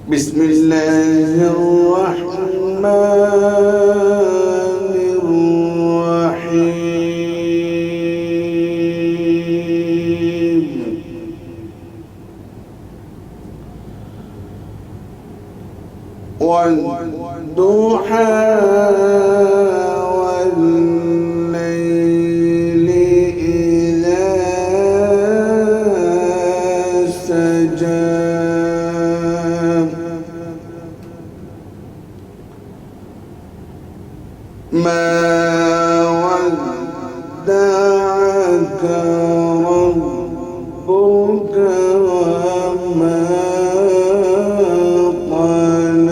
بسم الله الرحمن الرحيم والضحى والليل إذا سجى ما ودعك ربك وما قلى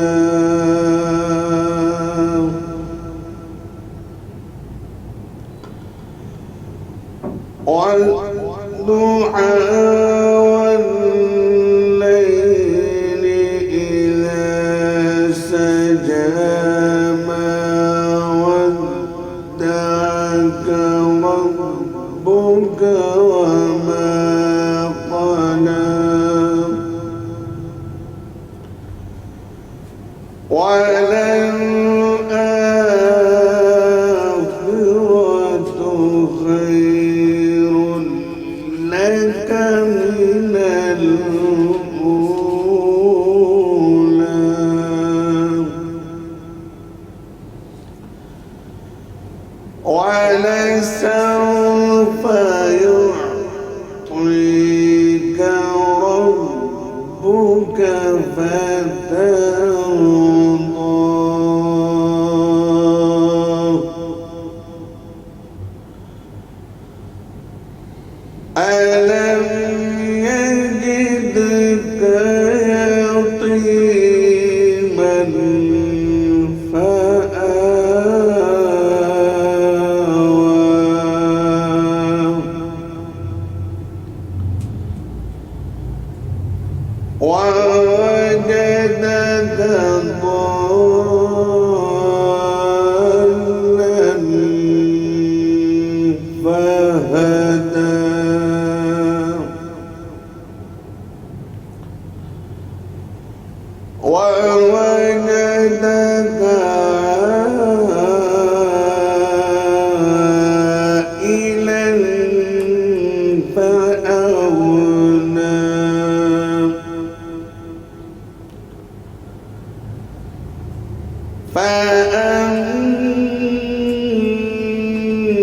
والضحى والليل إذا سجى ربك وما قلى وللآخرة خير لك من الأولى ولسوف يعطيك ربك فترضى ألم يجدك يتيما ووجدك ضالا فهدى ووجدك عائلا فأغنى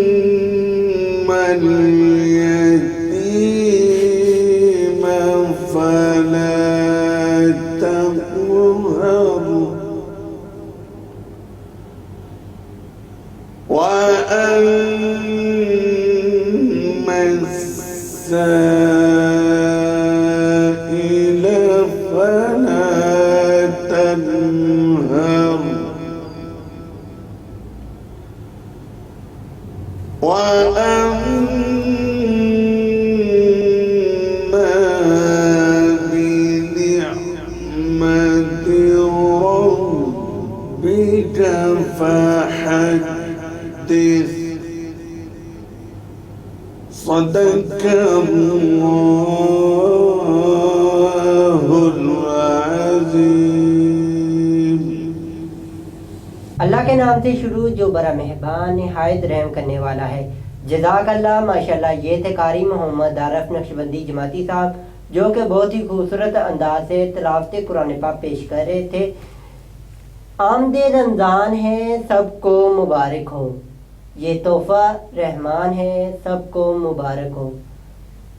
فأما اليتيم فلا تقهر وأما السائل فلا تنهر وأما بنعمة ربك فحدث صدق الله العظيم۔ اللہ کے نام سے شروع جو بڑا مہربان نہایت رحم کرنے والا ہے۔ جزاک اللہ۔ ماشاءاللہ یہ تھے قاری محمد عارف نقشبندی جماعتی صاحب جو کہ بہت ہی خوبصورت انداز سے تلاوت قرآن پاک پیش کر رہے تھے۔ آمد رمضان ہے سب کو مبارک ہو، یہ تحفہ رحمان ہے سب کو مبارک ہو۔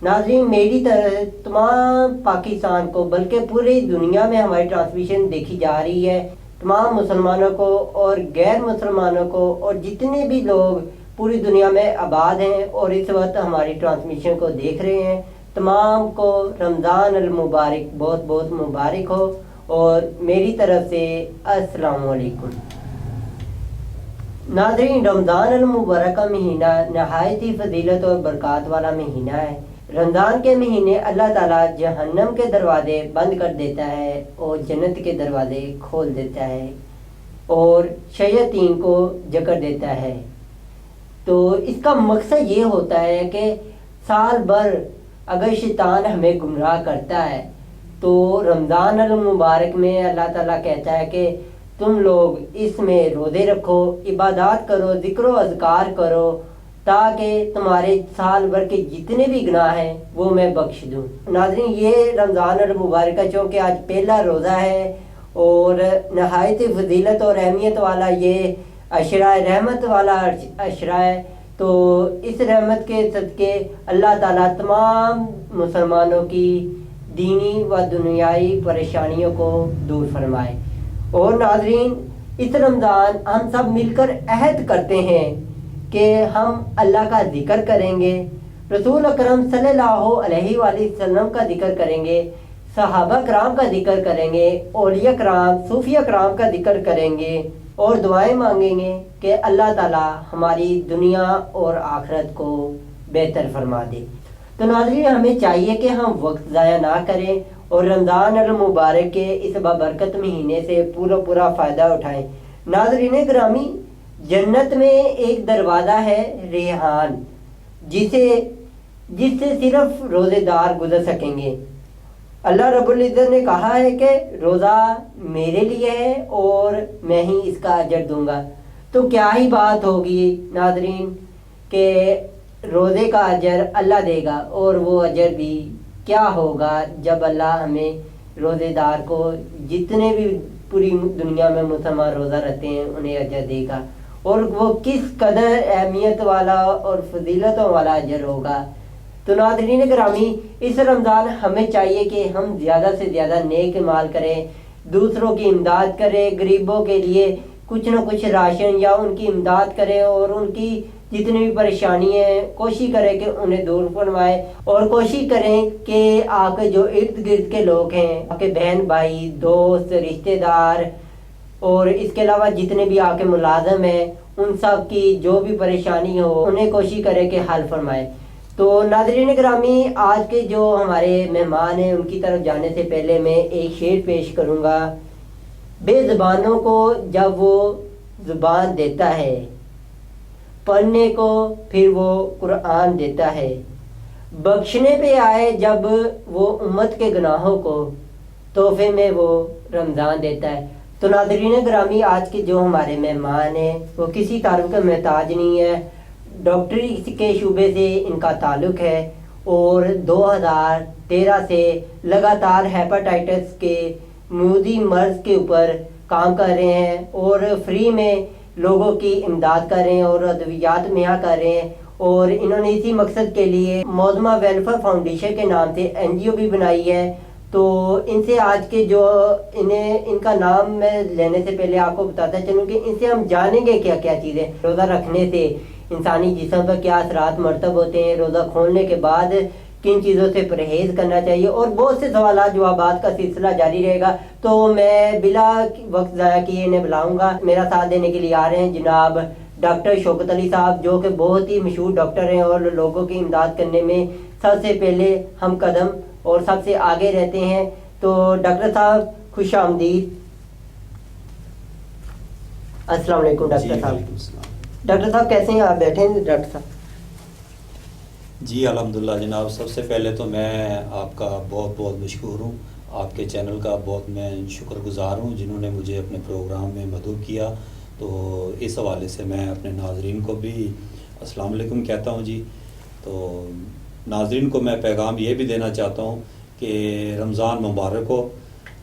ناظرین میری طرح تمام پاکستان کو بلکہ پوری دنیا میں ہماری ٹرانسمیشن دیکھی جا رہی ہے، تمام مسلمانوں کو اور غیر مسلمانوں کو اور جتنے بھی لوگ پوری دنیا میں آباد ہیں اور اس وقت ہماری ٹرانسمیشن کو دیکھ رہے ہیں، تمام کو رمضان المبارک بہت بہت مبارک ہو اور میری طرف سے السلام علیکم۔ ناظرین رمضان المبارک کا مہینہ نہایت ہی فضیلت اور برکات والا مہینہ ہے۔ رمضان کے مہینے اللہ تعالیٰ جہنم کے دروازے بند کر دیتا ہے اور جنت کے دروازے کھول دیتا ہے اور شیاطین کو جکڑ دیتا ہے۔ تو اس کا مقصد یہ ہوتا ہے کہ سال بھر اگر شیطان ہمیں گمراہ کرتا ہے تو رمضان المبارک میں اللہ تعالیٰ کہتا ہے کہ تم لوگ اس میں روزے رکھو، عبادات کرو، ذکر و اذکار کرو، تاکہ تمہارے سال بھر کے جتنے بھی گناہ ہیں وہ میں بخش دوں۔ ناظرین، یہ رمضان المبارک کا چونکہ آج پہلا روزہ ہے اور نہایت فضیلت اور اہمیت والا یہ عشرہ رحمت والا عشرہ ہے، تو اس رحمت کے صدقے اللہ تعالیٰ تمام مسلمانوں کی دینی و دنیائی پریشانیوں کو دور فرمائے۔ اور ناظرین، اس رمضان ہم سب مل کر عہد کرتے ہیں کہ ہم اللہ کا ذکر کریں گے، رسول اکرم صلی اللہ علیہ وآلہ وسلم کا ذکر کریں گے، صحابہ کرام کا ذکر کریں گے، اولیاء کرام، صوفیاء کرام کا ذکر کریں گے اور دعائیں مانگیں گے کہ اللہ تعالیٰ ہماری دنیا اور آخرت کو بہتر فرما دے۔ تو ناظرین، ہمیں چاہیے کہ ہم وقت ضائع نہ کریں اور رمضان المبارک کے اس بابرکت مہینے سے پورا فائدہ اٹھائیں۔ ناظرین گرامی، جنت میں ایک دروازہ ہے ریحان، جس سے صرف روزے دار گزر سکیں گے۔ اللہ رب العزت نے کہا ہے کہ روزہ میرے لیے ہے اور میں ہی اس کا اجر دوں گا۔ تو کیا ہی بات ہوگی ناظرین کہ روزے کا اجر اللہ دے گا، اور وہ اجر بھی کیا ہوگا جب اللہ ہمیں روزے دار کو جتنے بھی پوری دنیا میں مسلمان روزہ رکھتے ہیں انہیں اجر دے گا، اور وہ کس قدر اہمیت والا اور فضیلتوں والا اجر ہوگا۔ تو ناظرین گرامی، اس رمضان ہمیں چاہیے کہ ہم زیادہ سے زیادہ نیک مال کریں، دوسروں کی امداد کریں، غریبوں کے لیے کچھ نہ کچھ راشن یا ان کی امداد کریں، اور ان کی جتنی بھی پریشانی ہیں کوشش کریں کہ انہیں دور فرمائیں، اور کوشش کریں کہ آپ کے جو ارد گرد کے لوگ ہیں، آپ کے بہن بھائی، دوست، رشتہ دار، اور اس کے علاوہ جتنے بھی آپ کے ملازم ہیں، ان سب کی جو بھی پریشانی ہو انہیں کوشش کریں کہ حل فرمائیں۔ تو ناظرین گرامی، آج کے جو ہمارے مہمان ہیں ان کی طرف جانے سے پہلے میں ایک شعر پیش کروں گا۔ بے زبانوں کو جب وہ زبان دیتا ہے، پڑھنے کو پھر وہ قرآن دیتا ہے، بخشنے پہ آئے جب وہ امت کے گناہوں کو، تحفے میں وہ رمضان دیتا ہے۔ تو ناظرین گرامی، آج کے جو ہمارے مہمان ہیں وہ کسی تعارف کا محتاج نہیں ہے، ڈاکٹری کے شعبے سے ان کا تعلق ہے، اور 2013 سے لگاتار ہیپاٹائٹس کے معدی مرض کے اوپر کام کر رہے ہیں، اور فری میں لوگوں کی امداد کر رہے ہیں اور ادویات مہیا کر رہے ہیں، اور انہوں نے اسی مقصد کے لیے معظمہ ویلفیئر فاؤنڈیشن کے نام سے NGO بھی بنائی ہے۔ تو ان سے آج کے جو ان کا نام میں لینے سے پہلے آپ کو بتاتا چلوں کہ ان سے ہم جانیں گے کیا کیا چیزیں روزہ رکھنے سے انسانی جسم پر کیا اثرات مرتب ہوتے ہیں، روزہ کھولنے کے بعد کن چیزوں سے پرہیز کرنا چاہیے، اور بہت سے سوالات جوابات کا سلسلہ جاری رہے گا۔ تو میں بلا وقت ضائع کیے انہیں بلاؤں گا۔ میرا ساتھ دینے کے لیے آ رہے ہیں جناب ڈاکٹر شوکت علی صاحب، جو کہ بہت ہی مشہور ڈاکٹر ہیں اور لوگوں کی امداد کرنے میں سب سے پہلے ہم قدم اور سب سے آگے رہتے ہیں۔ تو ڈاکٹر صاحب خوش آمدید۔ السلام علیکم ڈاکٹر صاحب۔ ڈاکٹر صاحب کیسے ہیں آپ؟ بیٹھے ہیں ڈاکٹر صاحب؟ جی الحمدللہ جناب، سب سے پہلے تو میں آپ کا بہت بہت مشکور ہوں، آپ کے چینل کا بہت میں شکر گزار ہوں جنہوں نے مجھے اپنے پروگرام میں مدعو کیا۔ تو اس حوالے سے میں اپنے ناظرین کو بھی السلام علیکم کہتا ہوں جی۔ تو ناظرین کو میں پیغام یہ بھی دینا چاہتا ہوں کہ رمضان مبارک ہو،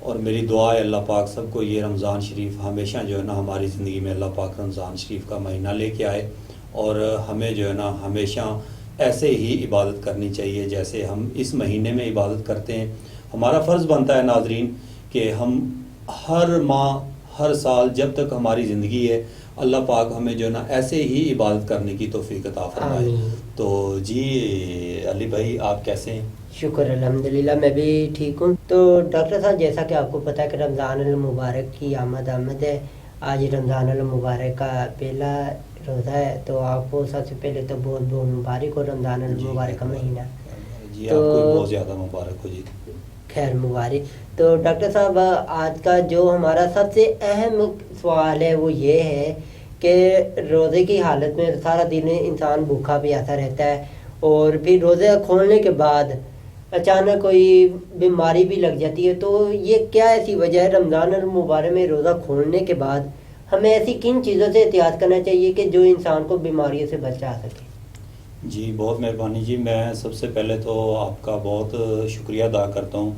اور میری دعا ہے اللہ پاک سب کو یہ رمضان شریف ہمیشہ جو ہے نا ہماری زندگی میں اللہ پاک رمضان شریف کا مہینہ لے کے آئے، اور ہمیں جو ہے نا ہمیشہ ایسے ہی عبادت کرنی چاہیے جیسے ہم اس مہینے میں عبادت کرتے ہیں۔ ہمارا فرض بنتا ہے ناظرین کہ ہم ہر ماہ ہر سال جب تک ہماری زندگی ہے اللہ پاک ہمیں جو ہے نا ایسے ہی عبادت کرنے کی توفیق عطا فرمائے۔ تو جی علی بھائی آپ کیسے ہیں؟ شکر الحمدللہ، میں بھی ٹھیک ہوں۔ تو ڈاکٹر صاحب، جیسا کہ آپ کو پتہ ہے کہ رمضان المبارک کی آمد ہے، آج رمضان المبارک کا پہلا روزہ ہے، تو آپ کو سب سے پہلے تو بہت بہت مبارک ہو رمضان المبارک کا مہینہ۔ جی آپ کو بہت زیادہ مبارک ہو جی۔ خیر مبارک۔ تو ڈاکٹر صاحب، آج کا جو ہمارا سب سے اہم سوال ہے وہ یہ ہے کہ روزے کی حالت میں سارا دن انسان بھوکا پیاسا رہتا ہے اور پھر روزے کھولنے کے بعد اچانک کوئی بیماری بھی لگ جاتی ہے، تو یہ کیا ایسی وجہ ہے رمضان المبارک میں روزہ کھولنے کے بعد ہمیں ایسی کن چیزوں سے احتیاط کرنا چاہیے کہ جو انسان کو بیماریوں سے بچا سکے؟ جی بہت مہربانی جی، میں سب سے پہلے تو آپ کا بہت شکریہ ادا کرتا ہوں،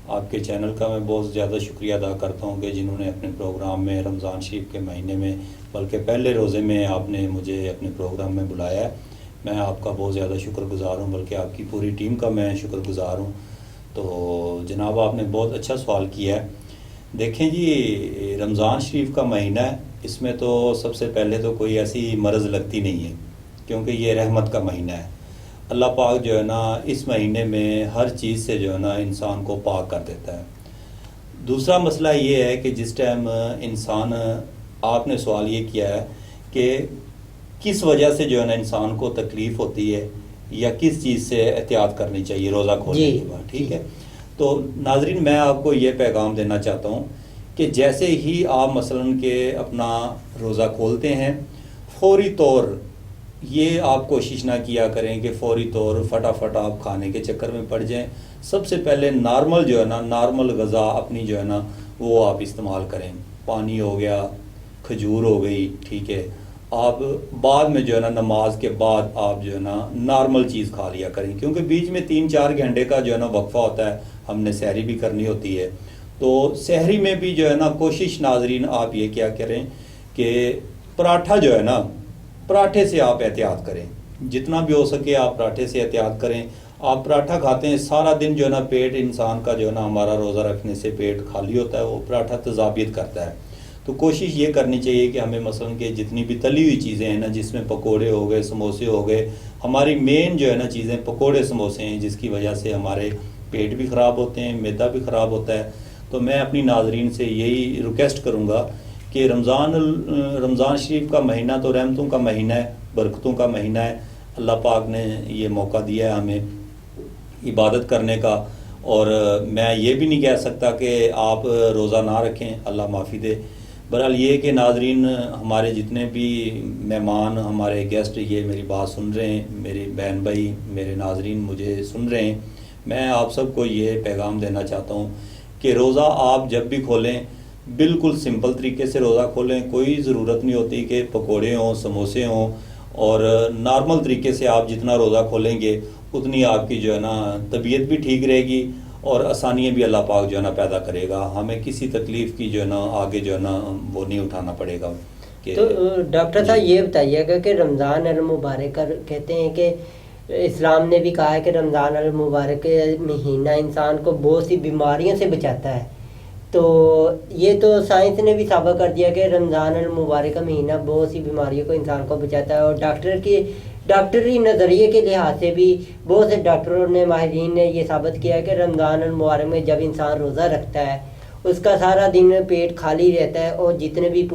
آپ کے چینل کا میں بہت زیادہ شکریہ ادا کرتا ہوں کہ جنہوں نے اپنے پروگرام میں رمضان شریف کے مہینے میں بلکہ پہلے روزے میں آپ نے مجھے اپنے پروگرام میں بلایا ہے، میں آپ کا بہت زیادہ شکر گزار ہوں، بلکہ آپ کی پوری ٹیم کا میں شکر گزار ہوں۔ تو جناب آپ نے بہت اچھا سوال کیا ہے۔ دیکھیں جی، رمضان شریف کا مہینہ ہے، اس میں تو سب سے پہلے تو کوئی ایسی مرض لگتی نہیں ہے، کیونکہ یہ رحمت کا مہینہ ہے۔ اللہ پاک جو ہے نا اس مہینے میں ہر چیز سے جو ہے نا انسان کو پاک کر دیتا ہے۔ دوسرا مسئلہ یہ ہے کہ جس ٹائم انسان، آپ نے سوال یہ کیا ہے کہ کس وجہ سے جو ہے نا انسان کو تکلیف ہوتی ہے یا کس چیز سے احتیاط کرنی چاہیے روزہ کھولنے کے بعد، ٹھیک ہے؟ تو ناظرین، میں آپ کو یہ پیغام دینا چاہتا ہوں کہ جیسے ہی آپ مثلاً کہ اپنا روزہ کھولتے ہیں، فوری طور یہ آپ کوشش نہ کیا کریں کہ فوری طور فٹافٹ آپ کھانے کے چکر میں پڑ جائیں۔ سب سے پہلے نارمل جو ہے نا، نارمل غذا اپنی جو ہے نا وہ آپ استعمال کریں، پانی ہو گیا، کھجور ہو گئی، ٹھیک ہے؟ آپ بعد میں جو ہے نا نماز کے بعد آپ جو ہے نا نارمل چیز کھا لیا کریں، کیونکہ بیچ میں 3-4 گھنٹے کا جو ہے نا وقفہ ہوتا ہے، ہم نے سحری بھی کرنی ہوتی ہے۔ تو سحری میں بھی جو ہے نا کوشش ناظرین آپ یہ کیا کریں کہ پراٹھا جو ہے نا، پراٹھے سے آپ احتیاط کریں، جتنا بھی ہو سکے آپ پراٹھے سے احتیاط کریں۔ آپ پراٹھا کھاتے ہیں سارا دن جو ہے نا پیٹ انسان کا جو ہے نا ہمارا روزہ رکھنے سے پیٹ خالی ہوتا ہے، وہ پراٹھا تذابیت کرتا ہے۔ تو کوشش یہ کرنی چاہیے کہ ہمیں مثلاً کہ جتنی بھی تلی ہوئی چیزیں ہیں نا، جس میں پکوڑے ہو گئے، سموسے ہو گئے، ہماری مین جو ہے نا چیزیں پکوڑے سموسے ہیں، جس کی وجہ سے ہمارے پیٹ بھی خراب ہوتے ہیں، معدہ بھی خراب ہوتا ہے۔ تو میں اپنی ناظرین سے یہی ریکویسٹ کروں گا کہ رمضان شریف کا مہینہ تو رحمتوں کا مہینہ ہے، برکتوں کا مہینہ ہے۔ اللہ پاک نے یہ موقع دیا ہے ہمیں عبادت کرنے کا، اور میں یہ بھی نہیں کہہ سکتا کہ آپ روزہ نہ رکھیں، اللہ معافی دے۔ بہرحال یہ کہ ناظرین، ہمارے جتنے بھی مہمان، ہمارے گیسٹ یہ میری بات سن رہے ہیں، میری بہن بھائی، میرے ناظرین مجھے سن رہے ہیں، میں آپ سب کو یہ پیغام دینا چاہتا ہوں کہ روزہ آپ جب بھی کھولیں بالکل سمپل طریقے سے روزہ کھولیں، کوئی ضرورت نہیں ہوتی کہ پکوڑے ہوں، سموسے ہوں، اور نارمل طریقے سے آپ جتنا روزہ کھولیں گے اتنی آپ کی جو ہے نا طبیعت بھی ٹھیک رہے گی، اور آسانیاں بھی اللہ پاک جو ہے نا پیدا کرے گا، ہمیں کسی تکلیف کی جو ہے نا آگے جو ہے نا وہ نہیں اٹھانا پڑے گا۔ تو ڈاکٹر صاحب یہ بتائیے گا کہ رمضان المبارک کہتے ہیں کہ اسلام نے بھی کہا ہے کہ رمضان المبارک مہینہ انسان کو بہت سی بیماریوں سے بچاتا ہے، تو یہ تو سائنس نے بھی ثابت کر دیا کہ رمضان المبارک کا مہینہ بہت سی بیماریوں کو انسان کو بچاتا ہے، اور ڈاکٹری نظریے کے لحاظ سے بھی بہت سے ڈاکٹروں نے، ماہرین نے یہ ثابت کیا ہے کہ رمضان المبارک میں جب انسان روزہ رکھتا ہے اس کا سارا دن پیٹ خالی رہتا ہے، اور جتنے بھی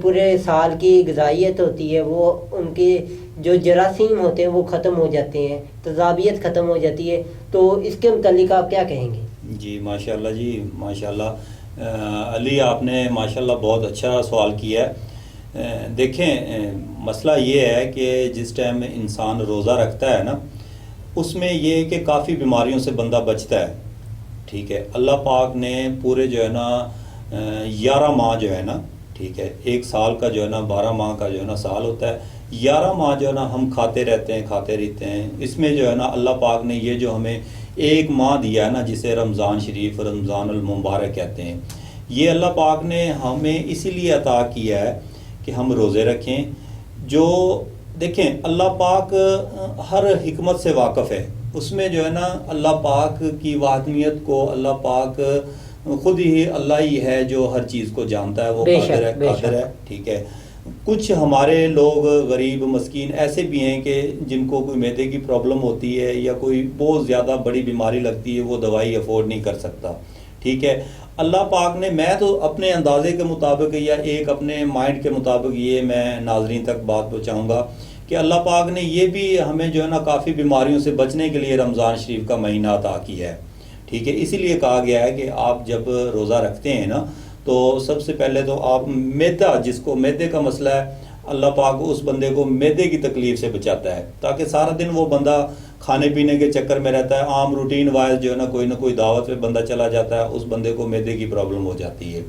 پورے سال کی غذائیت ہوتی ہے وہ ان کے جو جراثیم ہوتے ہیں وہ ختم ہو جاتے ہیں، تذابیت ختم ہو جاتی ہے۔ تو اس کے متعلق آپ کیا کہیں گے؟ جی ماشاءاللہ، جی ماشاءاللہ علی، آپ نے ماشاءاللہ بہت اچھا سوال کیا ہے۔ دیکھیں، مسئلہ یہ ہے کہ جس ٹائم انسان روزہ رکھتا ہے نا، اس میں یہ ہے کہ کافی بیماریوں سے بندہ بچتا ہے، ٹھیک ہے؟ اللہ پاک نے پورے جو ہے نا 11 ماہ جو ہے نا، ٹھیک ہے، ایک سال کا جو ہے نا 12 ماہ کا جو ہے نا سال ہوتا ہے، 11 ماہ جو ہے نا ہم کھاتے رہتے ہیں۔ اس میں جو ہے نا اللہ پاک نے یہ جو ہمیں ایک ماہ دیا ہے نا، جسے رمضان شریف، رمضان المبارک کہتے ہیں، یہ اللہ پاک نے ہمیں اسی لیے عطا کیا ہے کہ ہم روزے رکھیں۔ جو دیکھیں، اللہ پاک ہر حکمت سے واقف ہے، اس میں جو ہے نا اللہ پاک کی وحدانیت کو، اللہ پاک خود ہی اللہ ہی ہے جو ہر چیز کو جانتا ہے، وہ قادر ہے، ٹھیک ہے؟ کچھ ہمارے لوگ غریب مسکین ایسے بھی ہیں کہ جن کو کوئی معدے کی پرابلم ہوتی ہے یا کوئی بہت زیادہ بڑی بیماری لگتی ہے، وہ دوائی افورڈ نہیں کر سکتا، ٹھیک ہے؟ اللہ پاک نے، میں تو اپنے اندازے کے مطابق یا ایک اپنے مائنڈ کے مطابق یہ میں ناظرین تک بات پہنچاؤں گا کہ اللہ پاک نے یہ بھی ہمیں جو ہے نا کافی بیماریوں سے بچنے کے لیے رمضان شریف کا مہینہ عطا کیا ہے، ٹھیک ہے؟ اسی لیے کہا گیا ہے کہ آپ جب روزہ رکھتے ہیں نا تو سب سے پہلے تو آپ میدا، جس کو میدے کا مسئلہ ہے، اللہ پاک اس بندے کو میدے کی تکلیف سے بچاتا ہے، تاکہ سارا دن وہ بندہ کھانے پینے کے چکر میں رہتا ہے، عام روٹین وائز جو ہے نا کوئی دعوت پہ بندہ چلا جاتا ہے، اس بندے کو میدے کی پرابلم ہو جاتی ہے،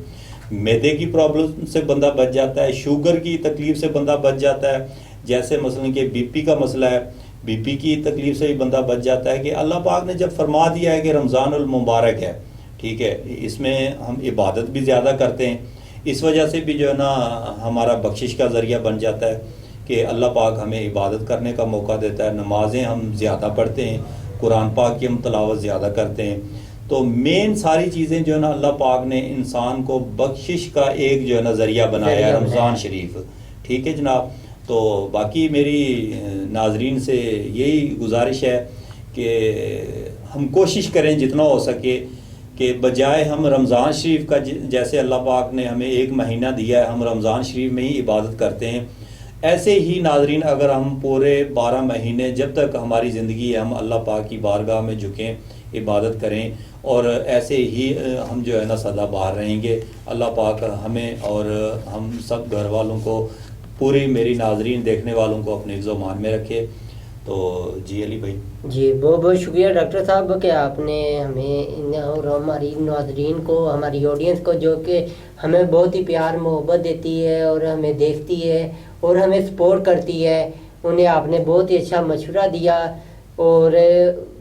میدے کی پرابلم سے بندہ بچ جاتا ہے، شوگر کی تکلیف سے بندہ بچ جاتا ہے، جیسے مثلا کہ بی پی کا مسئلہ ہے، بی پی کی تکلیف سے بھی بندہ بچ جاتا ہے، کہ اللہ پاک نے جب فرما دیا ہے کہ رمضان المبارک ہے، ٹھیک ہے، اس میں ہم عبادت بھی زیادہ کرتے ہیں، اس وجہ سے بھی جو ہے نا ہمارا بخشش کا ذریعہ بن جاتا ہے کہ اللہ پاک ہمیں عبادت کرنے کا موقع دیتا ہے، نمازیں ہم زیادہ پڑھتے ہیں، قرآن پاک کی ہم تلاوت زیادہ کرتے ہیں، تو مین ساری چیزیں جو ہے نا اللہ پاک نے انسان کو بخشش کا ایک جو ہے نا ذریعہ بنایا ہے رمضان شریف، ٹھیک ہے جناب۔ تو باقی میری ناظرین سے یہی گزارش ہے کہ ہم کوشش کریں جتنا ہو سکے کہ بجائے ہم رمضان شریف کا، جیسے اللہ پاک نے ہمیں ایک مہینہ دیا ہے، ہم رمضان شریف میں ہی عبادت کرتے ہیں، ایسے ہی ناظرین اگر ہم پورے 12 مہینے جب تک ہماری زندگی ہے ہم اللہ پاک کی بارگاہ میں جھکیں، عبادت کریں، اور ایسے ہی ہم جو ہے نا سدا بہار رہیں گے۔ اللہ پاک ہمیں اور ہم سب گھر والوں کو، پوری میری ناظرین دیکھنے والوں کو اپنے حفظ و امان میں رکھے۔ تو جی علی بھائی، جی بہت بہت شکریہ ڈاکٹر صاحب کہ آپ نے ہمیں اور ہماری ناظرین کو، ہماری آڈینس کو، جو کہ ہمیں بہت ہی پیار محبت دیتی ہے اور ہمیں دیکھتی ہے اور ہمیں سپورٹ کرتی ہے، انہیں آپ نے بہت ہی اچھا مشورہ دیا اور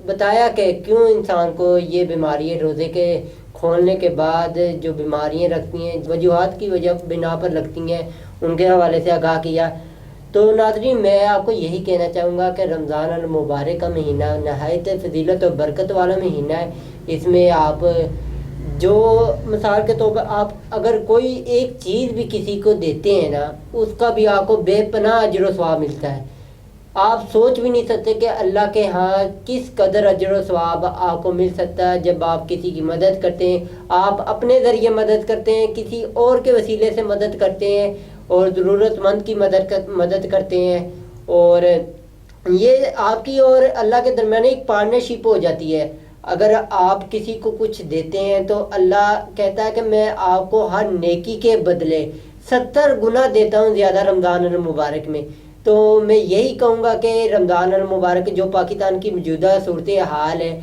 بتایا کہ کیوں انسان کو یہ بیماری روزے کے کھولنے کے بعد جو بیماریاں رکھتی ہیں، وجوہات کی وجہ بنا پر لگتی ہیں، ان کے حوالے سے آگاہ کیا۔ تو ناظرین میں آپ کو یہی کہنا چاہوں گا کہ رمضان المبارک کا مہینہ نہایت فضیلت اور برکت والا مہینہ ہے۔ اس میں آپ جو مثال کے طور پر آپ اگر کوئی ایک چیز بھی کسی کو دیتے ہیں نا، اس کا بھی آپ کو بے پناہ اجر و ثواب ملتا ہے۔ آپ سوچ بھی نہیں سکتے کہ اللہ کے ہاں کس قدر اجر و ثواب آپ کو مل سکتا ہے جب آپ کسی کی مدد کرتے ہیں، آپ اپنے ذریعے مدد کرتے ہیں، کسی اور کے وسیلے سے مدد کرتے ہیں اور ضرورت مند کی مدد کرتے ہیں، اور یہ آپ کی اور اللہ کے درمیان ایک پارٹنرشپ ہو جاتی ہے۔ اگر آپ کسی کو کچھ دیتے ہیں تو اللہ کہتا ہے کہ میں آپ کو ہر نیکی کے بدلے 70 گنا دیتا ہوں زیادہ رمضان المبارک میں۔ تو میں یہی کہوں گا کہ رمضان المبارک جو پاکستان کی موجودہ صورتحال ہے،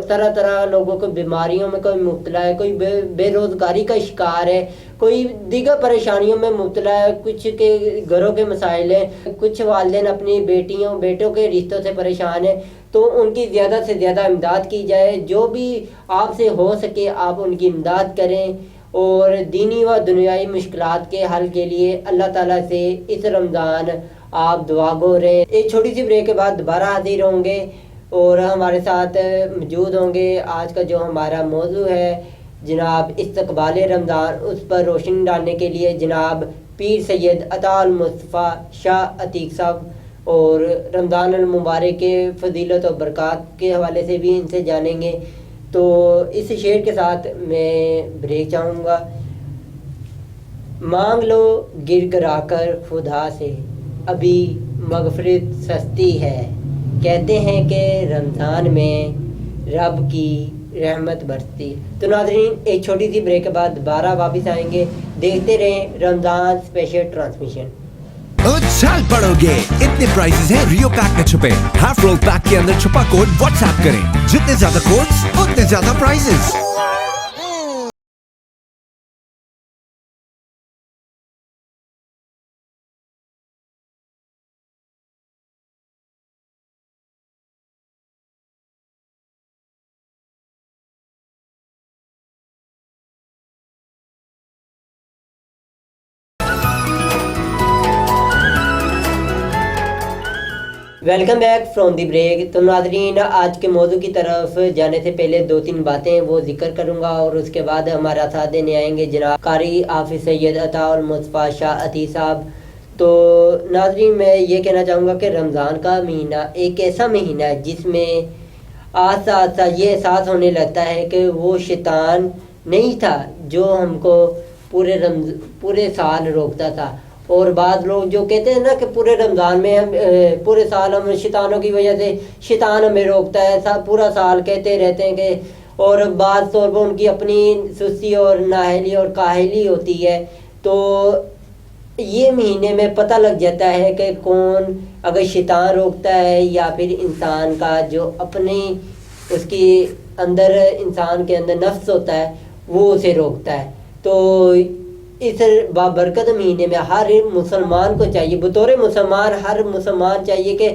طرح طرح لوگوں کو بیماریوں میں کوئی مبتلا ہے، کوئی بے روزگاری کا شکار ہے، کوئی دیگر پریشانیوں میں مبتلا ہے، کچھ کے گھروں کے مسائل ہیں، کچھ والدین اپنی بیٹیوں بیٹوں کے رشتوں سے پریشان ہیں، تو ان کی زیادہ سے زیادہ امداد کی جائے۔ جو بھی آپ سے ہو سکے آپ ان کی امداد کریں، اور دینی و دنیائی مشکلات کے حل کے لیے اللہ تعالیٰ سے اس رمضان آپ دعا گو رہیں۔ ایک چھوٹی سی بریک کے بعد دوبارہ حاضر ہوں گے اور ہمارے ساتھ موجود ہوں گے۔ آج کا جو ہمارا موضوع ہے جناب استقبال رمضان، اس پر روشنی ڈالنے کے لیے جناب پیر سید عطا المصطفیٰ شاہ عتیق صاحب، اور رمضان المبارک کے فضیلت و برکات کے حوالے سے بھی ان سے جانیں گے۔ تو اس شعر کے ساتھ میں بریک چاہوں گا۔ مانگ لو گر گرا کر خدا سے، ابھی مغفرت سستی ہے، کہتے ہیں کہ رمضان میں رب کی رحمت برستی۔ تو ناظرین ایک چھوٹی سی بریک کے بعد دوبارہ واپس آئیں گے، دیکھتے رہیں رمضان اسپیشل ٹرانسمیشن۔ اچھال پڑو گے، اتنے پرائزز ہیں ریو پیک میں چھپے۔ ہاف رول پیک کے اندر چھپا کوڈ واٹس ایپ کریں، جتنے زیادہ کوڈز اتنے زیادہ prizes. Welcome back from the break. تو ناظرین آج کے موضوع کی طرف جانے سے پہلے 2-3 باتیں وہ ذکر کروں گا، اور اس کے بعد ہمارا ساتھ دینے آئیں گے جناب قاری حافظ سید عطا المصطفیٰ شاہ عتیق صاحب۔ تو ناظرین میں یہ کہنا چاہوں گا کہ رمضان کا مہینہ ایک ایسا مہینہ ہے جس میں آہستہ آہستہ یہ احساس ہونے لگتا ہے کہ وہ شیطان نہیں تھا جو ہم کو پورے سال روکتا تھا۔ اور بعض لوگ جو کہتے ہیں نا کہ پورے رمضان میں ہم پورے سال ہم شیطانوں کی وجہ سے شیطان ہمیں روکتا ہے، پورا سال کہتے رہتے ہیں کہ، اور بعض طور پر ان کی اپنی سستی اور نااہلی اور کاہلی ہوتی ہے، تو یہ مہینے میں پتہ لگ جاتا ہے کہ کون اگر شیطان روکتا ہے یا پھر انسان کا جو اپنی اس کی اندر انسان کے اندر نفس ہوتا ہے وہ اسے روکتا ہے. تو اس بابرکت مہینے میں ہر مسلمان کو چاہیے، بطور مسلمان ہر مسلمان چاہیے کہ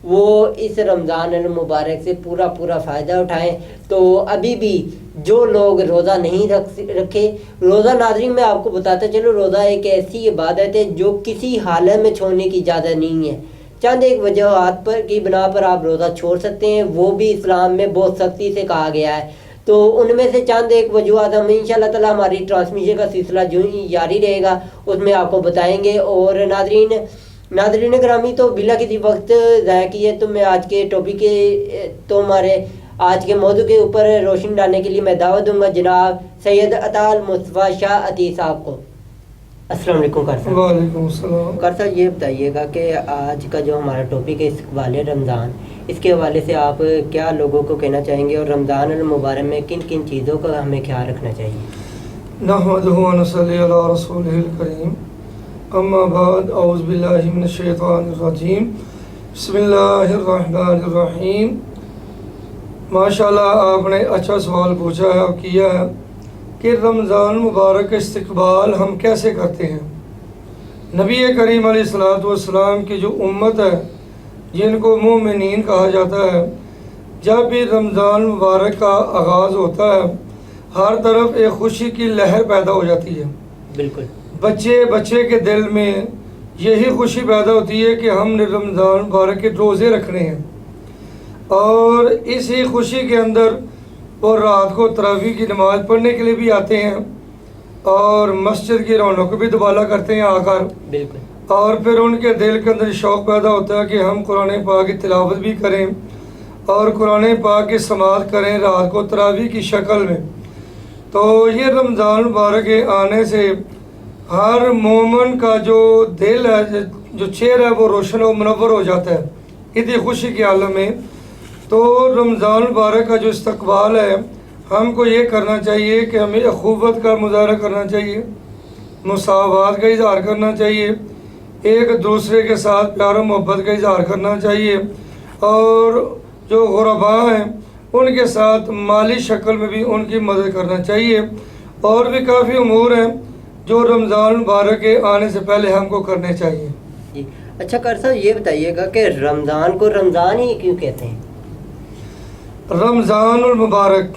وہ اس رمضان المبارک سے پورا فائدہ اٹھائیں. تو ابھی بھی جو لوگ روزہ نہیں رکھے، روزہ ناظرین میں آپ کو بتاتا چلو، روزہ ایک ایسی عبادت ہے جو کسی حالت میں چھوڑنے کی اجازت نہیں ہے. چند ایک وجوہات پر کی بنا پر آپ روزہ چھوڑ سکتے ہیں، وہ بھی اسلام میں بہت سختی سے کہا گیا ہے. تو ان میں سے چند ایک وجوہات ہم انشاءاللہ تعالی ہماری ٹرانسمیشن کا سلسلہ جو ہی جاری رہے گا اس میں آپ کو بتائیں گے. اور ناظرین گرامی، تو بلا کسی وقت ضائع کیے تو میں آج کے ٹاپک کے تو ہمارے آج کے موضوع کے اوپر روشنی ڈالنے کے لیے میں دعوت دوں گا جناب سید عطا المصطفیٰ شاہ عطی صاحب کو. السلام علیکم کار صاحب. وعلیکم السلام. کار صاحب یہ بتائیے گا کہ آج کا جو ہمارا ٹاپک ہے استقبال رمضان، اس کے حوالے سے آپ کیا لوگوں کو کہنا چاہیں گے اور رمضان المبارک میں کن کن چیزوں کا ہمیں خیال رکھنا چاہیے؟ نحمدہ و نصلی علی رسولہ الکریم، اما بعد، اعوذ باللہ من الشیطان الرجیم، بسم اللہ الرحمن الرحیم. ماشاءاللہ آپ نے اچھا سوال پوچھا ہے اور کیا ہے کہ رمضان مبارک کا استقبال ہم کیسے کرتے ہیں. نبی کریم علیہ الصلوۃ والسلام کی جو امت ہے جن کو مومنین کہا جاتا ہے، جب بھی رمضان مبارک کا آغاز ہوتا ہے ہر طرف ایک خوشی کی لہر پیدا ہو جاتی ہے. بالکل. بچے کے دل میں یہی خوشی پیدا ہوتی ہے کہ ہم نے رمضان مبارک کے روزے رکھنے ہیں، اور اسی خوشی کے اندر وہ رات کو تراویح کی نماز پڑھنے کے لیے بھی آتے ہیں اور مسجد کی رونق کو بھی دوبالا کرتے ہیں آ کر. بالکل. اور پھر ان کے دل کے اندر شوق پیدا ہوتا ہے کہ ہم قرآن پاک کی تلاوت بھی کریں اور قرآن پاک کی سماعت کریں رات کو تراویح کی شکل میں. تو یہ رمضان مبارک کے آنے سے ہر مومن کا جو دل ہے، جو چہرہ ہے، وہ روشن و منور ہو جاتا ہے اتنی خوشی کے عالم میں. تو رمضان مبارک کا جو استقبال ہے ہم کو یہ کرنا چاہیے کہ ہمیں اخوت کا مظاہرہ کرنا چاہیے، مساوات کا اظہار کرنا چاہیے، ایک دوسرے کے ساتھ پیار و محبت کا اظہار کرنا چاہیے، اور جو غرباء ہیں ان کے ساتھ مالی شکل میں بھی ان کی مدد کرنا چاہیے. اور بھی کافی امور ہیں جو رمضان مبارک کے آنے سے پہلے ہم کو کرنے چاہیے. جی اچھا کار صاحب یہ بتائیے گا کہ رمضان کو رمضان ہی کیوں کہتے ہیں؟ رمضان المبارک،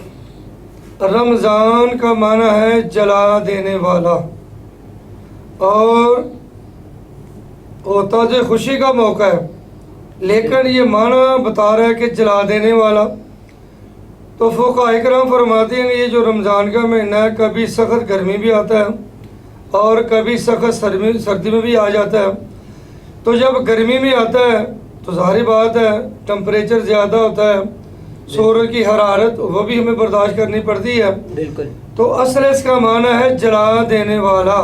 رمضان کا معنی ہے جلا دینے والا، اور ہوتا جو خوشی کا موقع ہے لیکن یہ معنی بتا رہا ہے کہ جلا دینے والا. تو فقہاء کرام فرماتے ہیں یہ جو رمضان کا مہینہ ہے کبھی سخت گرمی بھی آتا ہے اور کبھی سخت سردی میں بھی آ جاتا ہے. تو جب گرمی میں آتا ہے تو ظاہری بات ہے ٹمپریچر زیادہ ہوتا ہے، سورج کی حرارت وہ بھی ہمیں برداشت کرنی پڑتی ہے. بالکل. تو اصل اس کا معنی ہے جلا دینے والا.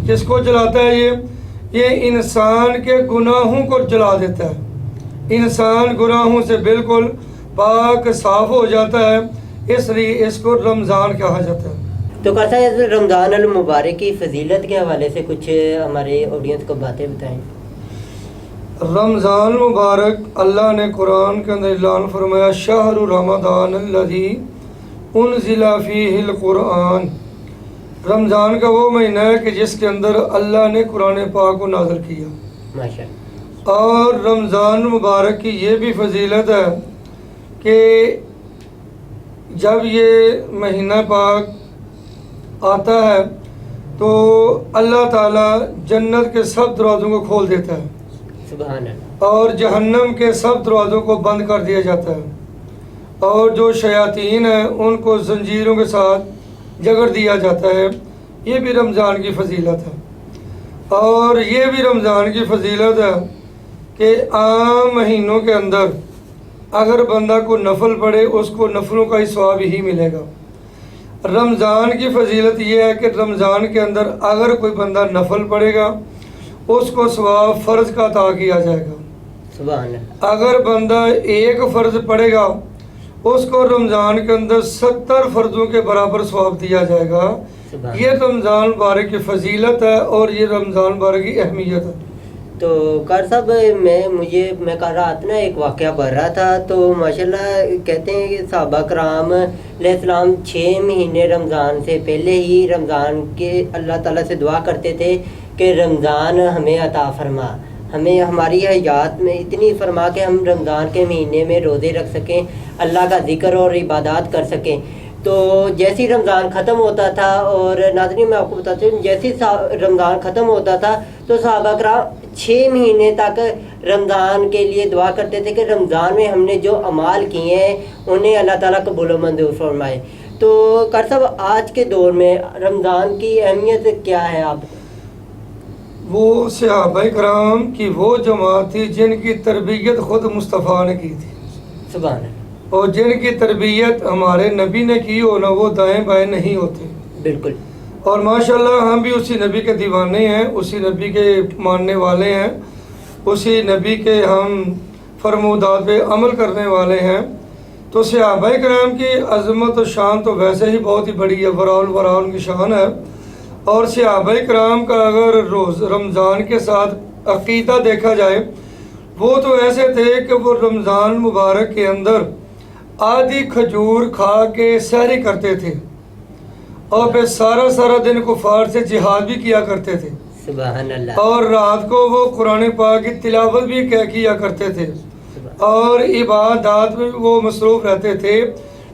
جس کو جلاتا ہے یہ انسان کے گناہوں کو جلا دیتا ہے، انسان گناہوں سے بالکل پاک صاف ہو جاتا ہے، اس لیے اس کو رمضان کہا جاتا ہے. تو کہتا ہے رمضان المبارک کی فضیلت کے حوالے سے کچھ ہمارے آڈینس کو باتیں بتائیں. رمضان مبارک اللہ نے قرآن کے اندر اعلان فرمایا شہر رمضان الذی انزل فیہ القرآن. رمضان کا وہ مہینہ ہے کہ جس کے اندر اللہ نے قرآن پاک کو نازل کیا. ماشاءاللہ. اور رمضان مبارک کی یہ بھی فضیلت ہے کہ جب یہ مہینہ پاک آتا ہے تو اللہ تعالیٰ جنت کے سب دروازوں کو کھول دیتا ہے، سبحان اللہ، اور جہنم کے سب دروازوں کو بند کر دیا جاتا ہے، اور جو شیاطین ہیں ان کو زنجیروں کے ساتھ جگڑ دیا جاتا ہے. یہ بھی رمضان کی فضیلت ہے. اور یہ بھی رمضان کی فضیلت ہے کہ عام مہینوں کے اندر اگر بندہ کو نفل پڑھے اس کو نفلوں کا ہی ثواب ہی ملے گا. رمضان کی فضیلت یہ ہے کہ رمضان کے اندر اگر کوئی بندہ نفل پڑھے گا اس کو ثواب فرض کا عطا کیا جائے گا. سبحان اللہ. اگر بندہ ایک فرض پڑھے گا اس کو رمضان کے اندر 70 فرضوں کے برابر ثواب دیا جائے گا. یہ رمضان مبارک کی فضیلت ہے اور یہ رمضان مبارک کی اہمیت ہے. تو قاری صاحب میں کل رات نا ایک واقعہ پڑھ رہا تھا تو ماشاءاللہ کہتے ہیں کہ صحابہ کرام علیہ السلام 6 مہینے رمضان سے پہلے ہی رمضان کے اللہ تعالیٰ سے دعا کرتے تھے کہ رمضان ہمیں عطا فرما، ہمیں ہماری حیات میں اتنی فرما کہ ہم رمضان کے مہینے میں روزے رکھ سکیں، اللہ کا ذکر اور عبادات کر سکیں. تو جیسی رمضان ختم ہوتا تھا، اور ناظرین میں آپ کو بتاتا ہوں، جیسی رمضان ختم ہوتا تھا تو صحابہ کرام 6 مہینے تک رمضان کے لیے دعا کرتے تھے کہ رمضان میں ہم نے جو اعمال کیے ہیں انہیں اللہ تعالیٰ قبول و منظور فرمائے. تو قاری صاحب آج کے دور میں رمضان کی اہمیت کیا ہے آپ؟ وہ صحابہ کرام کی وہ جماعت تھی جن کی تربیت خود مصطفیٰ نے کی تھی. سبحان اللہ. اور جن کی تربیت ہمارے نبی نے کی ہو نا، وہ دائیں بائیں نہیں ہوتے. بالکل. اور ماشاءاللہ ہم بھی اسی نبی کے دیوانے ہیں، اسی نبی کے ماننے والے ہیں، اسی نبی کے ہم فرمودات پہ عمل کرنے والے ہیں. تو صحابہ کرام کی عظمت و شان تو ویسے ہی بہت ہی بڑی ہے، وراء کی شان ہے. اور صحابہ کرام کا اگر روز رمضان کے ساتھ عقیدہ دیکھا جائے، وہ تو ایسے تھے کہ وہ رمضان مبارک کے اندر آدھی کھجور کھا کے سحری کرتے تھے، اور پھر سارا دن کفار سے جہاد بھی کیا کرتے تھے. سبحان اللہ. اور رات کو وہ قرآن پاک کی تلاوت بھی کیا کرتے تھے، اور عبادات میں وہ مصروف رہتے تھے.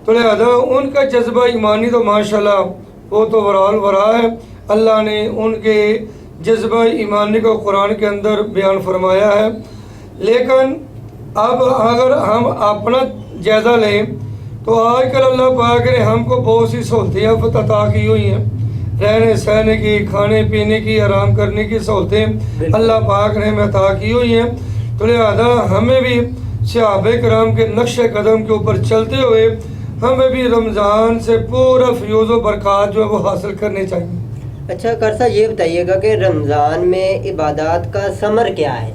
تو لہذا ان کا جذبہ ایمانی تو ماشاءاللہ وہ تو وراء ہے. اللہ نے ان کے جذبہ ایمانی کو قرآن کے اندر بیان فرمایا ہے. لیکن اب اگر ہم اپنا جائزہ لیں تو آج کل اللہ پاک نے ہم کو بہت سی سہولتیں عطا کی ہوئی ہیں، رہنے سہنے کی، کھانے پینے کی، آرام کرنے کی سہولتیں اللہ پاک نے ہمیں عطا کی ہوئی ہیں. تو لہذا ہمیں بھی صحابہ کرام کے نقش قدم کے اوپر چلتے ہوئے ہمیں بھی رمضان سے پورا فیوز و برکات جو ہے وہ حاصل کرنے چاہیے. اچھا قاری صاحب یہ بتائیے گا کہ رمضان میں عبادات کا ثمر کیا ہے؟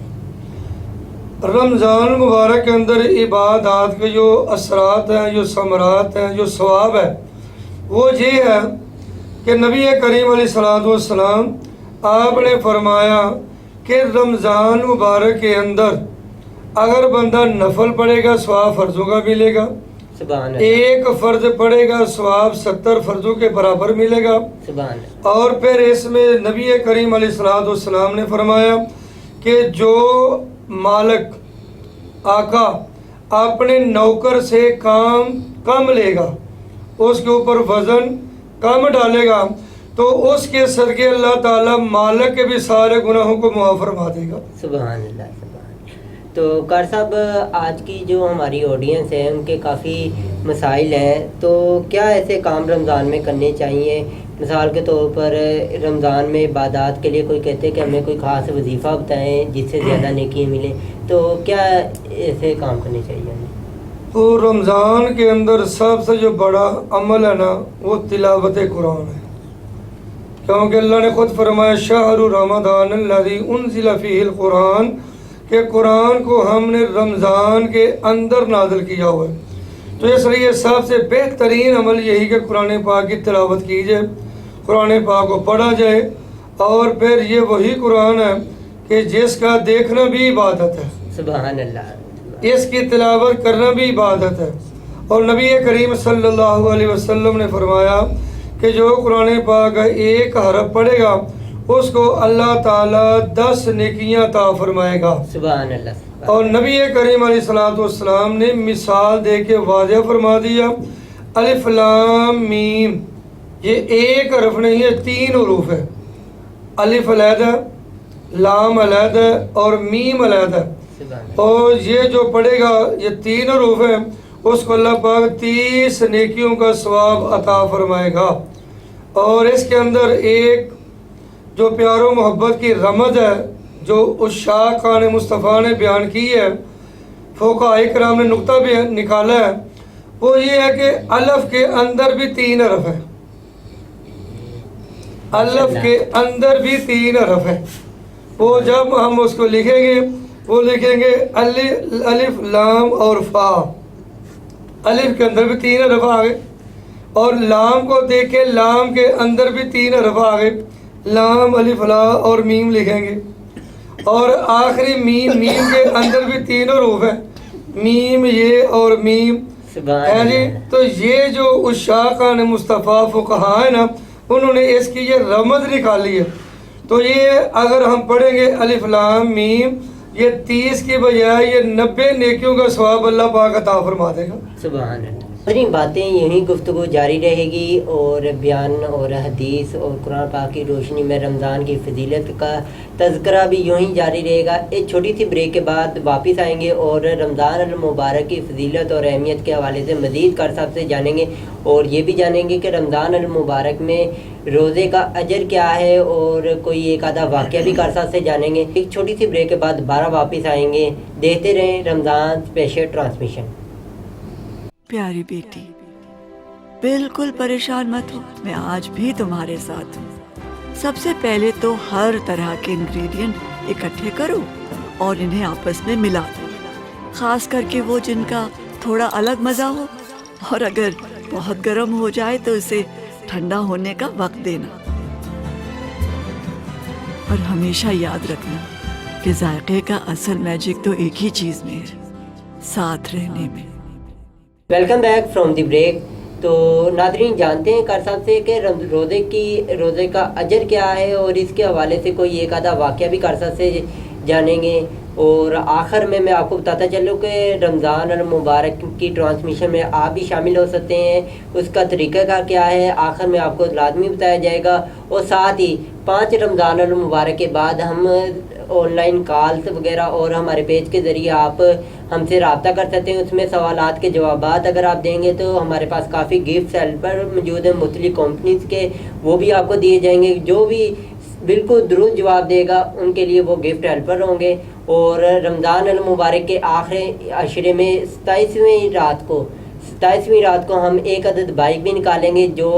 رمضان مبارک کے اندر عبادات کے جو اثرات ہیں، جو ثمرات ہیں، جو ثواب ہے، وہ یہ ہے کہ نبی کریم علیہ السلام آپ نے فرمایا کہ رمضان مبارک کے اندر اگر بندہ نفل پڑھے گا ثواب فرضوں کا ملے گا. سبحان اللہ. ایک فرض پڑھے گا ثواب 70 فرضوں کے برابر ملے گا. سبحان اللہ. اور پھر اس میں نبی کریم علیہ السلام نے فرمایا کہ جو مالک آقا اپنے نوکر سے کام کم لے گا، اس کے اوپر وزن کم ڈالے گا، تو اس کے صدقے اللہ تعالیٰ مالک کے بھی سارے گناہوں کو معاف فرما دے گا. سبحان اللہ. تو قاری صاحب آج کی جو ہماری آڈینس ہے ان کے کافی مسائل ہیں، تو کیا ایسے کام رمضان میں کرنے چاہیے؟ مثال کے طور پر رمضان میں عبادات کے لیے کوئی کہتے ہیں کہ ہمیں کوئی خاص وظیفہ بتائیں جس سے زیادہ نیکی ملے، تو کیا ایسے کام کرنے چاہیے ہمیں؟ تو رمضان کے اندر سب سے جو بڑا عمل ہے نا وہ تلاوت قرآن ہے، کیونکہ اللہ نے خود فرمایا شہر رمضان الذی انزل فیہ القرآن، کہ قرآن کو ہم نے رمضان کے اندر نازل کیا ہوا ہے. تو اس لیے سب سے بہترین عمل یہی کہ قرآن پاک کی تلاوت کی جائے، قرآن پاک کو پڑھا جائے. اور پھر یہ وہی قرآن ہے کہ جس کا دیکھنا بھی عبادت ہے، سبحان اللہ، اس کی تلاوت کرنا بھی عبادت ہے. اور نبی کریم صلی اللہ علیہ وسلم نے فرمایا کہ جو قرآن پاک کا ایک حرف پڑھے گا اس کو اللہ تعالیٰ 10 نیکیاں عطا فرمائے گا. سبحان اللہ. اور نبی کریم علیہ السلام نے مثال دے کے واضح فرما دیا، الف لام میم، یہ ایک حرف نہیں ہے، 3 حروف ہے. الف علیحدہ، لام علیحدہ اور میم علیحدہ. اور یہ جو پڑھے گا یہ 3 حروف ہیں، اس کو اللہ پاک 30 نیکیوں کا ثواب عطا فرمائے گا. اور اس کے اندر ایک جو پیار و محبت کی رمز ہے جو عشاقان مصطفیٰ نے بیان کی ہے، فقہاء کرام نے نقطہ بھی نکالا ہے، وہ یہ ہے کہ الف کے اندر بھی 3 حرف ہے. الف کے اندر بھی 3 حرف ہے. وہ جب ہم اس کو لکھیں گے وہ لکھیں گے الف لام اور فا. الف کے اندر بھی 3 حرف آ گئے، اور لام کو دیکھ کے لام کے اندر بھی 3 حرف آ گئے، لام الف لا اور میم لکھیں گے، اور آخری میم، میم کے اندر بھی 3 حروف ہیں، میم یہ اور میم ہے جی۔ تو یہ جو عشاقان مصطفیٰ فقہا ہے نا، انہوں نے اس کی یہ رمز نکالی ہے۔ تو یہ اگر ہم پڑھیں گے الف لام میم، یہ 30 کی بجائے یہ 90 نیکیوں کا ثواب اللہ پاک عطا فرما دے گا۔ سبحان اللہ۔ باتیں یہیں گفتگو جاری رہے گی، اور بیان اور حدیث اور قرآن پاک کی روشنی میں رمضان کی فضیلت کا تذکرہ بھی یوں ہی جاری رہے گا۔ ایک چھوٹی سی بریک کے بعد واپس آئیں گے اور رمضان المبارک کی فضیلت اور اہمیت کے حوالے سے مزید کار صاحب سے جانیں گے، اور یہ بھی جانیں گے کہ رمضان المبارک میں روزے کا اجر کیا ہے، اور کوئی ایک آدھا واقعہ بھی کار صاحب سے جانیں گے۔ ایک چھوٹی سی بریک کے بعد دوبارہ واپس آئیں گے۔ دیکھتے رہیں رمضان اسپیشل ٹرانسمیشن۔ پیاری بیٹی، بالکل پریشان مت ہو، میں آج بھی تمہارے ساتھ ہوں۔ سب سے پہلے تو ہر طرح کے انگریڈینٹ اکٹھے کرو اور انہیں آپس میں ملا دو، خاص کر کے وہ جن کا تھوڑا الگ مزہ ہو، اور اگر بہت گرم ہو جائے تو اسے ٹھنڈا ہونے کا وقت دینا۔ اور ہمیشہ یاد رکھنا کہ ذائقے کا اصل میجک تو ایک ہی چیز میں ہے، ساتھ رہنے میں۔ Welcome back from the break. تو ناظرین، جانتے ہیں کار صاحب سے کہ روزے کا اجر کیا ہے، اور اس کے حوالے سے کوئی ایک آدھا واقعہ بھی کار صاحب سے جانیں گے، اور آخر میں آپ کو بتاتا چلوں کہ رمضان المبارک کی ٹرانسمیشن میں آپ بھی شامل ہو سکتے ہیں، اس کا طریقہ کار کیا ہے آخر میں آپ کو لازمی بتایا جائے گا، اور ساتھ ہی 5 رمضان المبارک کے بعد ہم آن لائن کالز وغیرہ اور ہمارے پیج کے ذریعے آپ ہم سے رابطہ کر سکتے ہیں۔ اس میں سوالات کے جوابات اگر آپ دیں گے تو ہمارے پاس کافی گفٹ ہیلپر موجود ہیں مختلف کمپنیز کے، وہ بھی آپ کو دیے جائیں گے۔ جو بھی بالکل درست جواب دے گا ان کے لیے وہ گفٹ ہیلپر ہوں گے۔ اور رمضان المبارک کے آخری عشرے میں 27ویں رات کو ہم ایک عدد بائک بھی نکالیں گے، جو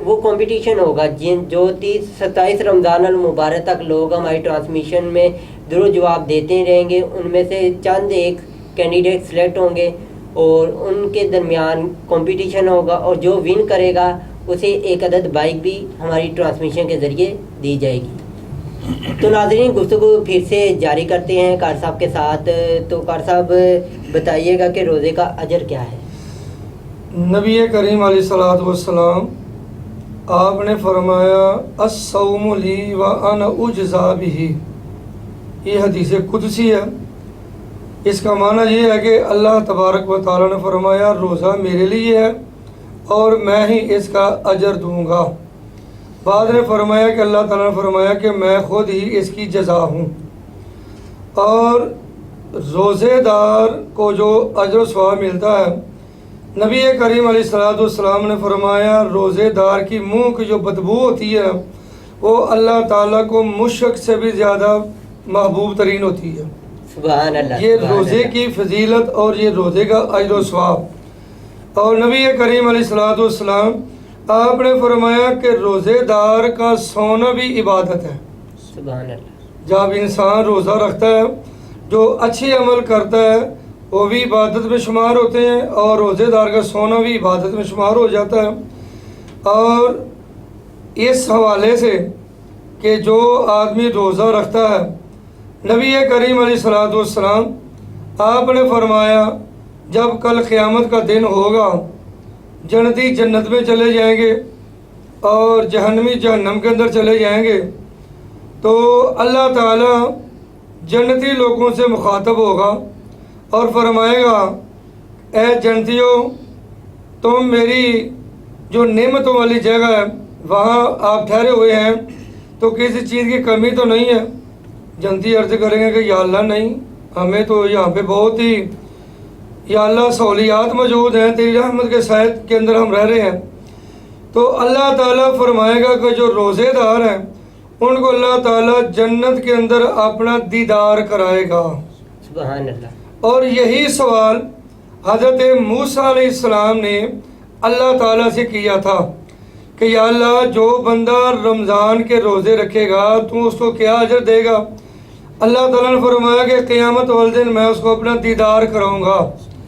وہ کمپٹیشن ہوگا جو 27 رمضان المبارک تک لوگ ہماری ٹرانسمیشن میں درست جواب دیتے رہیں گے۔ ان میں سے چند ایک کینڈیڈیٹ سلیکٹ ہوں گے اور ان کے درمیان کمپٹیشن ہوگا، اور جو ون کرے گا اسے ایک عدد بائک بھی ہماری ٹرانسمیشن کے ذریعے دی جائے گی۔ تو ناظرین، گفتگو پھر سے جاری کرتے ہیں کار صاحب کے ساتھ۔ تو کار صاحب بتائیے گا کہ روزے کا اجر کیا ہے؟ نبی کریم علیہ الصلوۃ والسلام آپ نے فرمایا الصوم لی وانا اجزا بہ، یہ حدیث قدسی ہے۔ اس کا معنی یہ ہے کہ اللہ تبارک و تعالیٰ نے فرمایا روزہ میرے لیے ہے اور میں ہی اس کا اجر دوں گا۔ بعد نے فرمایا کہ اللہ تعالیٰ نے فرمایا کہ میں خود ہی اس کی جزا ہوں، اور روزے دار کو جو اجر و ثواب ملتا ہے، نبی کریم علیہ الصلوۃ والسلام نے فرمایا روزے دار کی منہ کی جو بدبو ہوتی ہے وہ اللہ تعالیٰ کو مشک سے بھی زیادہ محبوب ترین ہوتی ہے۔ سبحان اللہ۔ یہ روزے کی فضیلت اور یہ روزے کا اجر و ثواب۔ اور نبی کریم علیہ الصلوۃ والسلام آپ نے فرمایا کہ روزے دار کا سونا بھی عبادت ہے۔ سبحان اللہ۔ جب انسان روزہ رکھتا ہے، جو اچھی عمل کرتا ہے وہ بھی عبادت میں شمار ہوتے ہیں، اور روزے دار کا سونا بھی عبادت میں شمار ہو جاتا ہے۔ اور اس حوالے سے کہ جو آدمی روزہ رکھتا ہے، نبی کریم علیہ الصلوۃ والسلام آپ نے فرمایا جب کل قیامت کا دن ہوگا، جنتی جنت میں چلے جائیں گے اور جہنمی جہنم کے اندر چلے جائیں گے، تو اللہ تعالیٰ جنتی لوگوں سے مخاطب ہوگا اور فرمائے گا اے جنتیوں، تم میری جو نعمتوں والی جگہ ہے وہاں آپ ٹھہرے ہوئے ہیں تو کسی چیز کی کمی تو نہیں ہے؟ جنتی عرض کریں گے کہ یا اللہ نہیں، ہمیں تو یہاں پہ بہت ہی یا اللہ سہولیات موجود ہیں، تیری رحمت کے سائے کے اندر ہم رہ رہے ہیں۔ تو اللہ تعالیٰ فرمائے گا کہ جو روزے دار ہیں ان کو اللہ تعالیٰ جنت کے اندر اپنا دیدار کرائے گا۔ سبحان اللہ۔ اور یہی سوال حضرت موسیٰ علیہ السلام نے اللہ تعالیٰ سے کیا تھا کہ یا اللہ جو بندہ رمضان کے روزے رکھے گا تو اس کو کیا اجر دے گا؟ اللہ تعالیٰ نے فرمایا کہ قیامت والے دن میں اس کو اپنا دیدار کراؤں گا۔